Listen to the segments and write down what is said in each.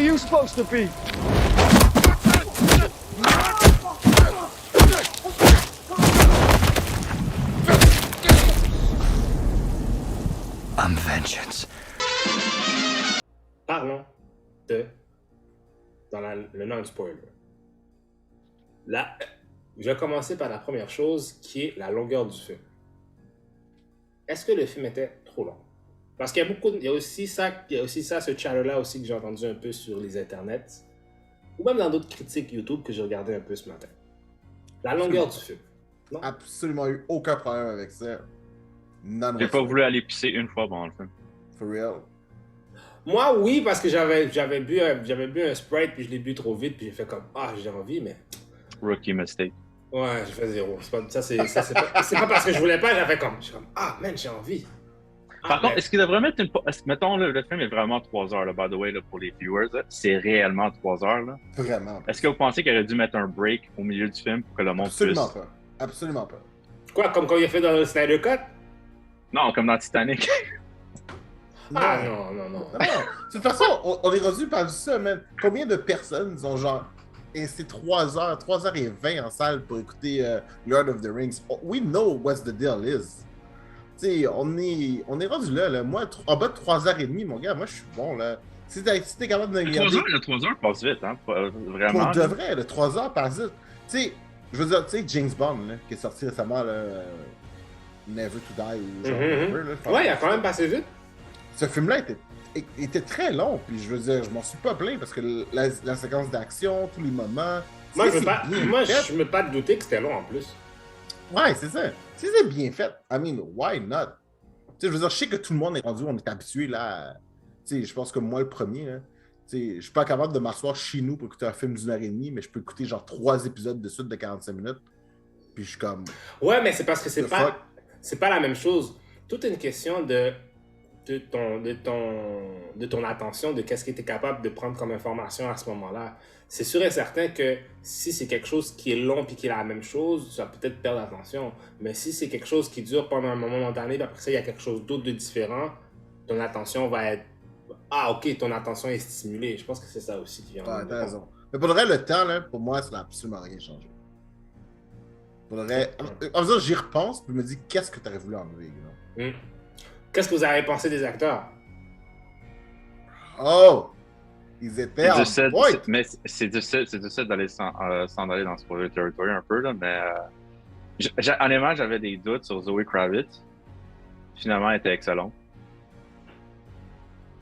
are you supposed to be? I'm vengeance. Parlons de... le non-spoiler. Là, je vais commencer par la première chose qui est la longueur du film. Est-ce que le film était trop long? Parce qu'il y a beaucoup, il y a aussi ça, ce chatter-là aussi que j'ai entendu un peu sur les internets, ou même dans d'autres critiques YouTube que j'ai regardé un peu ce matin. La longueur du film. Non? Absolument eu aucun problème avec ça. None J'ai pas whatsoever. voulu aller pisser une fois pendant le film. For real. Moi, oui, parce que j'avais bu un Sprite, puis je l'ai bu trop vite, puis j'ai fait comme, ah, j'ai envie, mais... Rookie mistake. Ouais, j'ai fait zéro. C'est pas parce que je voulais pas, j'avais comme, ah, man, j'ai envie. Par contre, est-ce qu'il devrait mettre une... Mettons, là, le film est vraiment 3 heures, là, by the way, là, pour les viewers. Là. C'est réellement 3 heures. Là. Vraiment. Est-ce que vous pensez qu'il aurait dû mettre un break au milieu du film pour que le monde Absolument puisse... pas. Absolument pas. Quoi, comme quand il a fait dans le Snyder Cut? Non, comme dans Titanic. Ah non. Non. De toute façon, on est rendu par ça, man. Combien de personnes ont genre... Et c'est 3h20 en salle pour écouter Lord of the Rings. We know what the deal is. T'sais, on est rendu là. Moi, en bas de 3h30, mon gars, moi, je suis bon, là. Si t'es capable de me regarder... Le 3 heures passe vite, hein. Vraiment. Pour de vrai, le 3 heures passe vite. Tu sais, je veux dire, tu sais, James Bond, là, qui est sorti récemment, là, Never to Die, ou genre... whatever, là, Ouais, il a quand même passé vite. Ce film-là était très long, puis je veux dire, je m'en suis pas plaint, parce que la séquence d'action, tous les moments... Moi, si c'est je me pas de douter que c'était long en plus. Ouais, c'est ça. Si c'est bien fait, I mean, why not? Tu sais, je veux dire, je sais que tout le monde est rendu, on est habitué, là, tu sais, je pense que moi, le premier, là, tu sais, je suis pas capable de m'asseoir chez nous pour écouter un film d'1h30, mais je peux écouter genre 3 épisodes de suite de 45 minutes, puis je suis comme... Ouais, mais c'est parce que c'est The fuck? pas la même chose. Tout est une question de ton attention, de qu'est-ce que tu es capable de prendre comme information à ce moment-là. C'est sûr et certain que si c'est quelque chose qui est long puis qui est la même chose, tu vas peut-être perdre l'attention. Mais si c'est quelque chose qui dure pendant un moment donné, puis après ça, il y a quelque chose d'autre de différent, ton attention va être... Ah, ok, ton attention est stimulée. Je pense que c'est ça aussi qui vient. Ouais, t'as raison. Mais pour le vrai, le temps, là, pour moi, ça n'a absolument rien changé. Pour le vrai, en faisant, j'y repense, puis je me dis, qu'est-ce que t'aurais voulu enlever, you know? Qu'est-ce que vous avez pensé des acteurs? Oh! Ils étaient en point! Mais c'est difficile d'aller s'en aller dans spoiler territory un peu, là, mais honnêtement, j'avais des doutes sur Zoe Kravitz. Finalement, elle était excellente.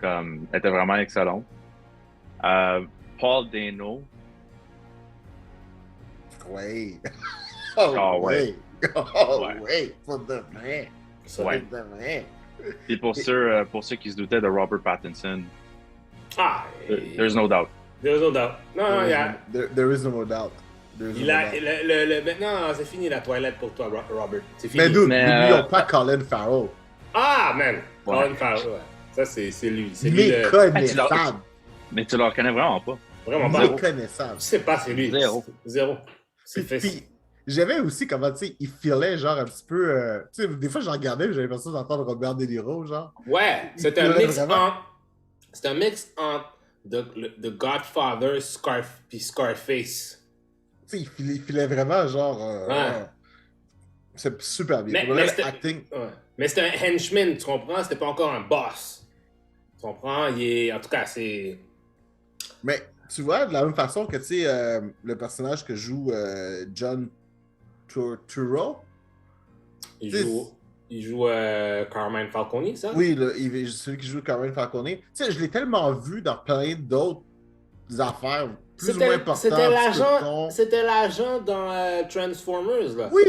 Elle était vraiment excellente. Paul Dano. Oui! Ouais. Ouais! Pour de vrai! Ouais. Pour de vrai! Et pour ceux qui se doutaient de Robert Pattinson, Ah! there's no doubt. There's no doubt. Non, il y a... There is no doubt. Maintenant, c'est fini la toilette pour toi, Robert. C'est fini. Mais dude, n'oublions pas Colin Farrell. Ah, man! Ouais. Colin Farrell, ouais. Ça, c'est lui. C'est lui le... Méconnaissable. Mais tu le reconnais vraiment pas. Vraiment pas. Méconnaissable. Je sais pas, c'est lui. Zéro. C'est fait. Puis, j'aimais aussi comment, tu sais, il filait genre un petit peu... tu sais, des fois, je regardais et j'avais l'impression d'entendre Robert De Niro, genre. Ouais, c'est un mix entre The Godfather puis Scarface. Tu sais, il filait vraiment genre... Ouais. C'est super bien. Mais acting. Ouais. Mais c'était un henchman, tu comprends? C'était pas encore un boss. Tu comprends? En tout cas, c'est... Mais tu vois, de la même façon que, tu sais, le personnage que joue John Turturro. Il joue Carmine Falcone, ça? Oui, celui qui joue Carmine Falcone. Tu sais, je l'ai tellement vu dans plein d'autres affaires plus ou moins importantes. C'était l'agent dans Transformers, là. Oui,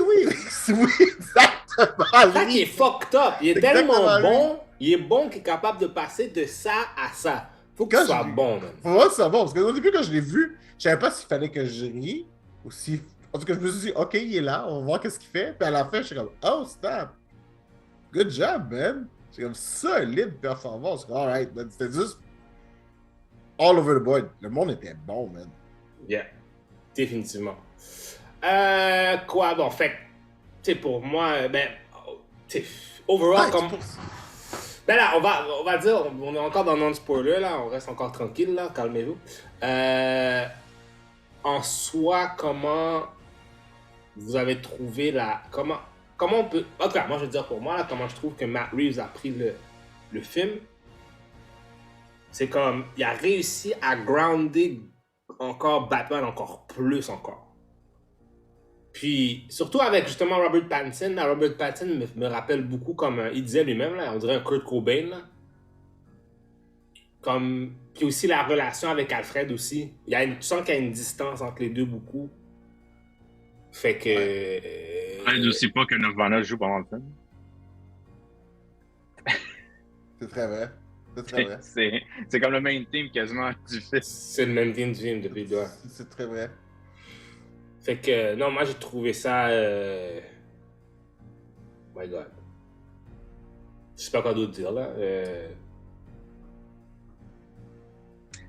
exactement. Ça qui est fucked up. Il est tellement bon, il est bon qu'il est capable de passer de ça à ça. Faut qu'il soit bon, man. Faut voir ça bon, parce qu'au début, quand je l'ai vu, je savais pas s'il fallait que je rie ou si... En tout cas, je me suis dit, OK, il est là, on va voir qu'est-ce qu'il fait. Puis à la fin, je suis comme, oh, stop. Good job, man. C'est comme solide performance. Alright, man. C'était juste all over the board. Le monde était bon, man. Yeah, définitivement. Quoi, bon, fait, tu sais, pour moi, ben, overall, Ben là, on va dire, on est encore dans non-spoiler, là, on reste encore tranquille, là, calmez-vous. En soi, comment vous avez trouvé la... Comment on peut... En tout cas, moi, je veux dire pour moi, là, comment je trouve que Matt Reeves a pris le film, c'est comme, il a réussi à grounder encore Batman encore plus encore. Puis, surtout avec justement Robert Pattinson, là, Robert Pattinson me rappelle beaucoup comme, il disait lui-même, là, on dirait un Kurt Cobain, là. Comme, puis aussi la relation avec Alfred aussi. Tu sens qu'il y a une distance entre les deux beaucoup. Fait que... Je ne sais pas que Nirvana joue pendant le film. C'est très vrai. C'est très vrai. C'est comme le main theme quasiment du film. C'est le même theme du film depuis le doigt. C'est très vrai. Fait que, non, moi j'ai trouvé ça... My God. Je sais pas quoi d'autre dire, là.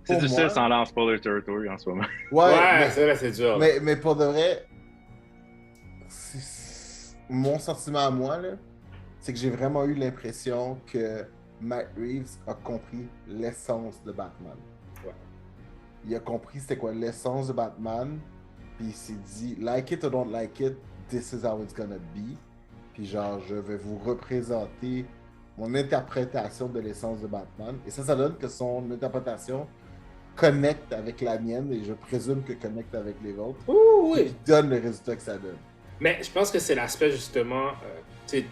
C'est Pour difficile moi- sans aller en spoiler territory en ce moment. Ouais, c'est vrai, c'est dur. mais pour de vrai, mon sentiment à moi, là, c'est que j'ai vraiment eu l'impression que Matt Reeves a compris l'essence de Batman. Ouais. Il a compris c'était quoi l'essence de Batman, puis il s'est dit, like it or don't like it, this is how it's gonna be. Puis genre, je vais vous représenter mon interprétation de l'essence de Batman. Et ça donne que son interprétation connecte avec la mienne, et je présume que connecte avec les vôtres. Ouh, oui. Qui donne le résultat que ça donne. Mais je pense que c'est l'aspect justement, tu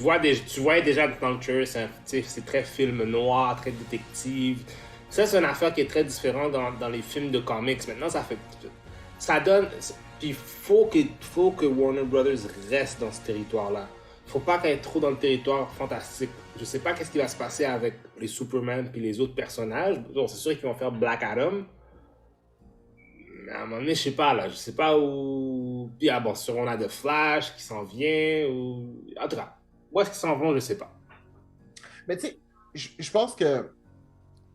vois déjà dans le trailer, c'est très film noir, très détective. Ça, c'est une affaire qui est très différente dans les films de comics. Maintenant, ça donne, puis il faut que Warner Brothers reste dans ce territoire-là. Faut pas qu'elle ait trop dans le territoire fantastique. Je sais pas qu'est-ce qui va se passer avec les Superman puis les autres personnages. Bon, c'est sûr qu'ils vont faire Black Adam. Mais à un moment donné, je sais pas, là. Je sais pas où... Puis, bon, sûr, on a The Flash qui s'en vient, ou... En tout cas, où est-ce qu'ils s'en vont, je sais pas. Mais tu sais, je pense que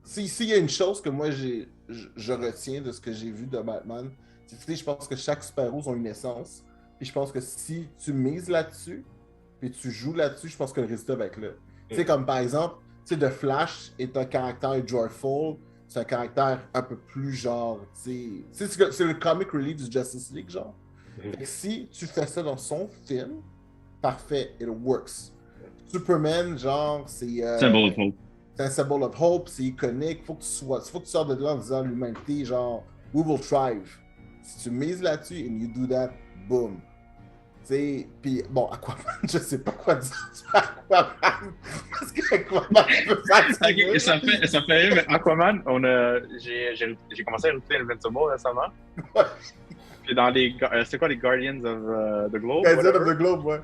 s'il y a une chose que moi je retiens de ce que j'ai vu de Batman, c'est que je pense que chaque super-héros ont une essence. Puis je pense que si tu mises là-dessus, puis tu joues là-dessus, je pense que le résultat va être là. Tu sais, comme par exemple, tu sais, The Flash est un caractère joyful, c'est un caractère un peu plus genre, tu sais, c'est le comic relief du Justice League, genre. Fait que si tu fais ça dans son film, parfait, it works. Superman, genre, c'est... Symbol of Hope. C'est un symbol of hope, c'est iconique, faut que tu sortes de là en disant l'humanité, genre, we will thrive. Si tu mises là-dessus, and you do that, boom. T'sais, puis bon, Aquaman, je sais pas quoi dire sur Aquaman, parce que Aquaman peut faire ça. Ok, ça fait rire, mais Aquaman, j'ai commencé à écouter Invincible récemment. Ouais. Puis dans c'est quoi les Guardians of the Globe? Guardian whatever? of the Globe, ouais.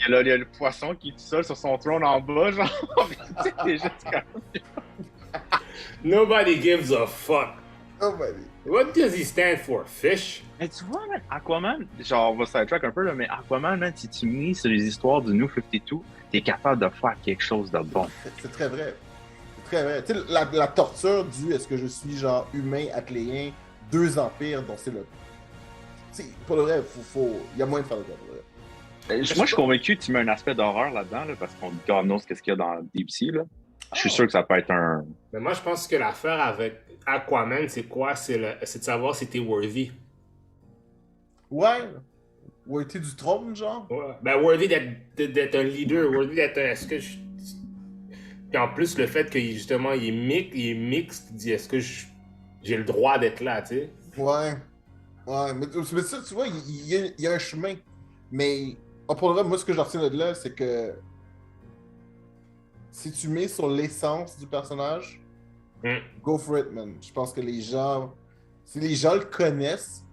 Il y a le poisson qui est tout seul sur son trône en bas, genre. C'est juste comme... Nobody gives a fuck. Nobody. What does he stand for? Fish? Mais tu vois, man, Aquaman, genre, on va sidetrack un peu, là, mais Aquaman, man, si tu mises sur les histoires du New 52, t'es capable de faire quelque chose de bon. C'est très vrai. C'est très vrai. Tu sais, la torture du est-ce que je suis genre humain, atléen, deux empires, dont c'est le. Tu sais, pour le vrai, il y a moyen de faire le vrai. Moi, je suis convaincu que tu mets un aspect d'horreur là-dedans, là, parce qu'on annonce qu'est-ce qu'il y a dans Deep Sea, là. Je suis sûr que ça peut être un... Mais moi, je pense que l'affaire avec Aquaman, c'est quoi? C'est de savoir si t'es worthy. Ouais. Worthy du trône, genre. Ouais. Ben, worthy d'être un leader, worthy d'être un... Est-ce que je... Puis en plus, le fait qu'il justement, il est mixte, il dit, est-ce que j'ai le droit d'être là, tu sais? Ouais. Ouais. Mais ça, tu vois, il y a un chemin. Mais, pour le vrai, moi, ce que je retiens de là, c'est que si tu mets sur l'essence du personnage, go for it, man. Je pense que les gens, si les gens le connaissent,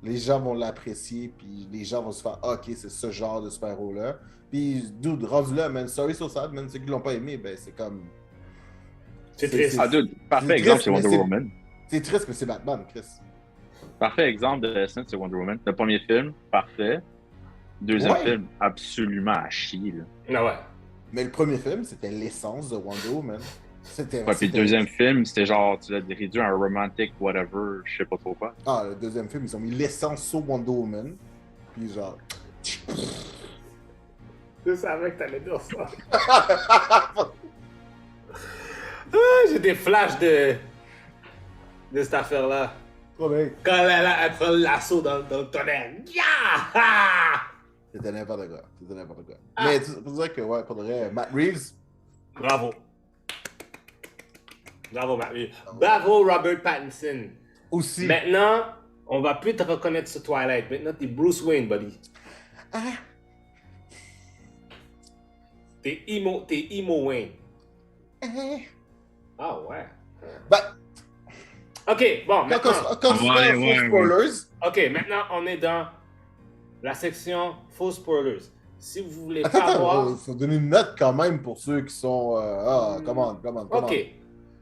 les gens vont l'apprécier, puis les gens vont se faire ah, ok, c'est ce genre de super-héros-là. Puis, dude, rendu là, man, sorry so sad, man, ceux qui l'ont pas aimé, ben, c'est comme. C'est triste. Ah, dude, parfait c'est exemple, triste, c'est Wonder mais Woman. C'est triste, mais c'est Batman, Chris. Parfait exemple de l'essence, c'est Wonder Woman. Le premier film, parfait. Deuxième Ouais. film, absolument à chier, là. Ah ouais. Mais le premier film, c'était l'essence de Wonder Woman. C'était. Ouais, puis le deuxième film, c'était genre, tu l'as réduit à un romantic whatever, je sais pas trop quoi. Ah, le deuxième film, ils ont mis l'essence sur Wonder Woman. Puis genre. Je savais que t'allais dire ça. J'ai des flashs de cette affaire-là. Trop bien. Quand elle prend l'assaut dans le tonnerre. Yeah! C'était n'importe quoi. C'était n'importe quoi. Ah. Mais tu peux dire que, ouais, pour de vrai, Matt Reeves, Bravo. Bravo, Matt Reeves. Bravo, Robert Pattinson. aussi. Maintenant, on va plus te reconnaître sur Twilight. Maintenant, t'es Bruce Wayne, buddy. T'es emo Wayne. Ah ouais. Bah, Ok, bon, maintenant. quand tu fais full spoilers, Ok, maintenant, on est dans la section faux spoilers. Si vous voulez attends, pas voir. faut donner une note quand même pour ceux qui sont. Comment. Ok.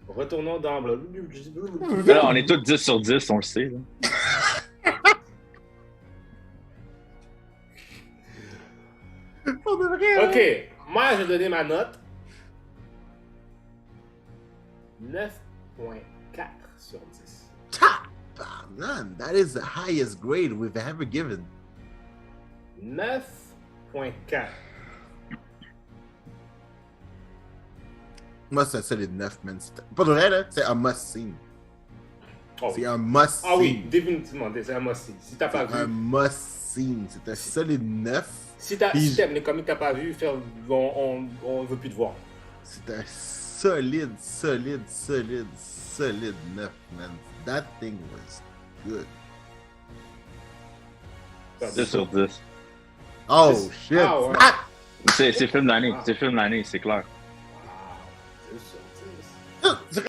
Retournons dans. Là, on est tous 10 sur 10, on le sait. Là. Pour de vrai. Ok, moi je vais donner ma note. 9.4 sur 10. Man, that is the highest grade we've ever given. 9.4. Moi, c'est un solide 9, man. Pas de vrai, là, c'est un must-see. Oh. C'est un must-see. Ah oui, définitivement, c'est un must-see. Si t'as pas C'est un vu. must-see. C'est un solide 9. Si Puis- t'aimes les comics que t'as pas vu, on veut plus te voir. C'est un solide 9, man. That thing was good. 10 sur 10. Oh, C'est- shit. Ah ouais. Ah! C'est film de l'année, c'est film de l'année, c'est clair. Wow, c'est ça.